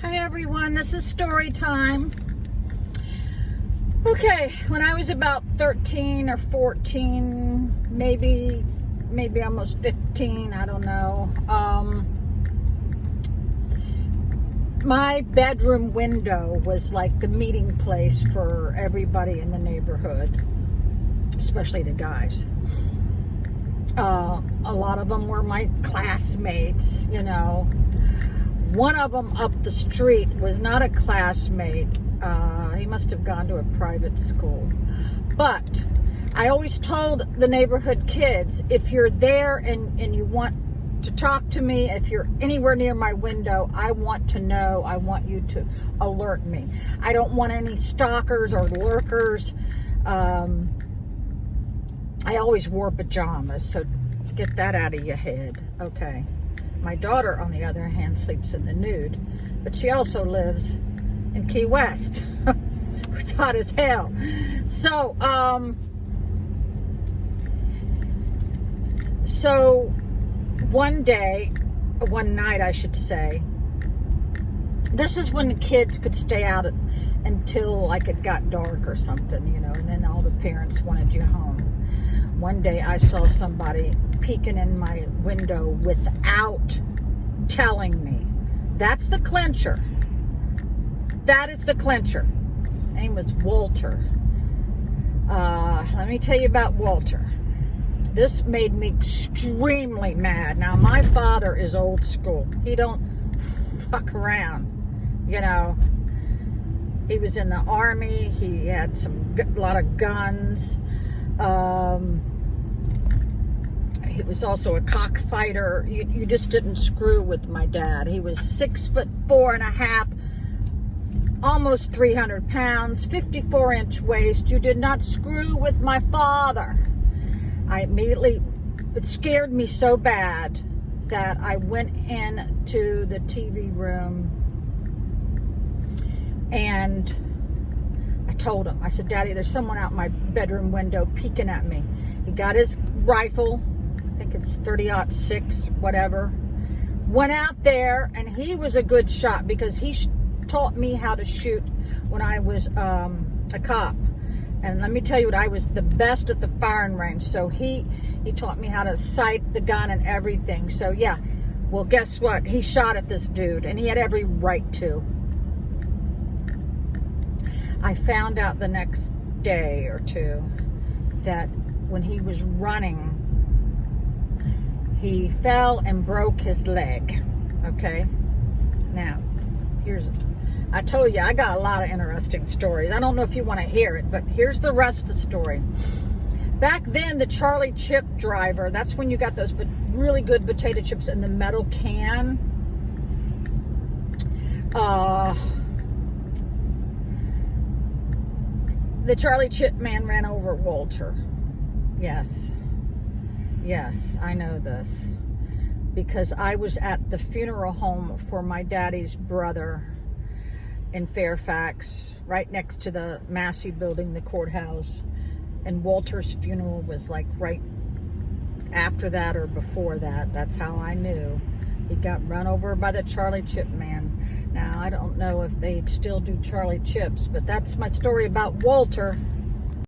Hi everyone, this is story time. Okay, when I was about 13 or 14, maybe almost 15, I don't know. My bedroom window was like the meeting place for everybody in the neighborhood, especially the guys. A lot of them were my classmates, you know. One of them up the street was not a classmate. He must have gone to a private school. But I always told the neighborhood kids, if you're there and you want to talk to me, if you're anywhere near my window, I want to know. I want you to alert me. I don't want any stalkers or lurkers. I always wore pajamas, so get that out of your head. Okay. My daughter, on the other hand, sleeps in the nude, but she also lives in Key West. It's hot as hell. So one night, I should say, this is when the kids could stay out until like it got dark or something, you know, and then all the parents wanted you home. One day I saw somebody peeking in my window without telling me. That's the clincher. That is the clincher. His name was Walter. Let me tell you about Walter. This made me extremely mad. Now, my father is old school. He don't fuck around, you know. He was in the army. He had a lot of guns. He was also a cockfighter. You just didn't screw with my dad. He was 6'4.5", almost 300 pounds, 54-inch waist. You did not screw with my father. It scared me so bad that I went into the TV room and I told him, I said, Daddy, there's someone out my bedroom window peeking at me. He got his rifle, I think it's 30-06, whatever. Went out there, and he was a good shot because he taught me how to shoot when I was a cop. And let me tell you what, I was the best at the firing range. So he taught me how to sight the gun and everything. So yeah, well, guess what? He shot at this dude, and he had every right to. I found out the next day or two that when he was running, he fell and broke his leg. Okay? Now, I told you, I got a lot of interesting stories. I don't know if you want to hear it, but here's the rest of the story. Back then, the Charlie chip driver, that's when you got those really good potato chips in the metal can. The Charlie chip man ran over Walter. Yes, I know this. Because I was at the funeral home for my daddy's brother in Fairfax, right next to the Massey building, the courthouse. And Walter's funeral was like right after that or before that. That's how I knew. He got run over by the Charlie chip man. Now, I don't know if they still do Charlie chips, but that's my story about Walter.